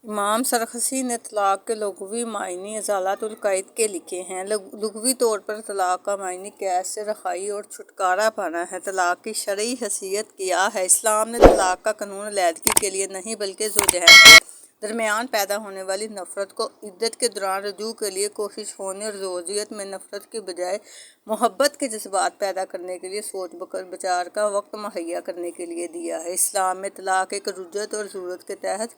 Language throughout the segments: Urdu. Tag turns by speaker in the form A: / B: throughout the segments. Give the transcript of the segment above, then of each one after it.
A: امام سرخسی نے طلاق کے لغوی معنی ازالۃ القید کے لکھے ہیں۔ لغوی طور پر طلاق کا معنی قید سے رہائی اور چھٹکارا پانا ہے۔ طلاق کی شرعی حیثیت کیا ہے؟ اسلام نے طلاق کا قانون علیحدگی کے لیے نہیں بلکہ زوجین کے درمیان پیدا ہونے والی نفرت کو عدت کے دوران رجوع کے لیے کوشش ہونے اور زوجیت میں نفرت کی بجائے محبت کے جذبات پیدا کرنے کے لیے سوچ بچار کا وقت مہیا کرنے کے لیے دیا ہے۔ اسلام میں طلاق ایک رجعت اور ضرورت کے تحت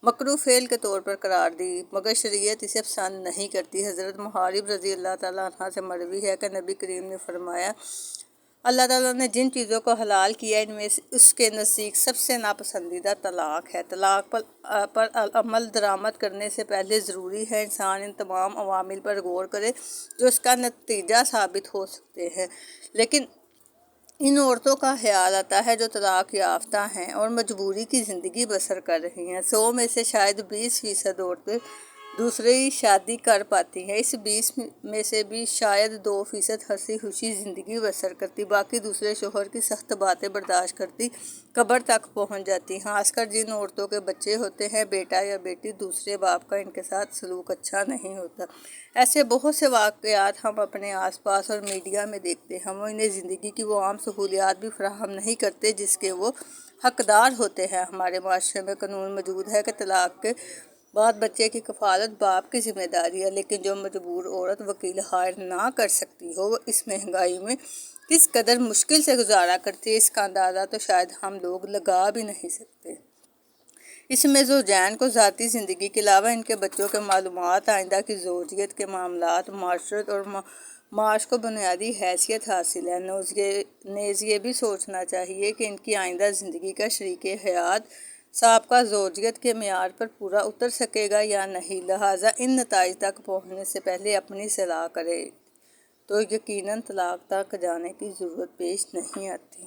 A: مکروہ فعل کے طور پر قرار دی مگر شریعت اسے پسند نہیں کرتی۔ حضرت محارب رضی اللہ تعالیٰ عنہ سے مروی ہے کہ نبی کریم نے فرمایا، اللہ تعالیٰ نے جن چیزوں کو حلال کیا ان میں اس کے نزدیک سب سے ناپسندیدہ طلاق ہے۔ طلاق پر عمل درآمد کرنے سے پہلے ضروری ہے انسان ان تمام عوامل پر غور کرے جو اس کا نتیجہ ثابت ہو سکتے ہیں، لیکن ان عورتوں کا خیال آتا ہے جو طلاق یافتہ ہیں اور مجبوری کی زندگی بسر کر رہی ہیں۔ 100 میں سے شاید 20% عورتیں دوسری شادی کر پاتی ہیں۔ اس 20 میں سے بھی شاید 2% ہنسی خوشی زندگی بسر کرتی، باقی دوسرے شوہر کی سخت باتیں برداشت کرتی قبر تک پہنچ جاتی۔ خاص کر جن عورتوں کے بچے ہوتے ہیں، بیٹا یا بیٹی، دوسرے باپ کا ان کے ساتھ سلوک اچھا نہیں ہوتا۔ ایسے بہت سے واقعات ہم اپنے آس پاس اور میڈیا میں دیکھتے ہیں۔ وہ انہیں زندگی کی وہ عام سہولیات بھی فراہم نہیں کرتے جس کے وہ حقدار ہوتے ہیں۔ ہمارے معاشرے میں قانون موجود ہے کہ طلاق کے بعد بچے کی کفالت باپ کی ذمہ داری ہے، لیکن جو مجبور عورت وکیل ہائر نہ کر سکتی ہو وہ اس مہنگائی میں کس قدر مشکل سے گزارا کرتی ہے، اس کا اندازہ تو شاید ہم لوگ لگا بھی نہیں سکتے۔ اس میں زوجین کو ذاتی زندگی کے علاوہ ان کے بچوں کے معلومات، آئندہ کی زوجیت کے معاملات، معاشرت اور معاش کو بنیادی حیثیت حاصل ہے۔ نیز یہ بھی سوچنا چاہیے کہ ان کی آئندہ زندگی کا شریک حیات سابقہ زوجیت کے معیار پر پورا اتر سکے گا یا نہیں، لہٰذا ان نتائج تک پہنچنے سے پہلے اپنی اصلاح کرے تو یقیناً طلاق تک جانے کی ضرورت پیش نہیں آتی۔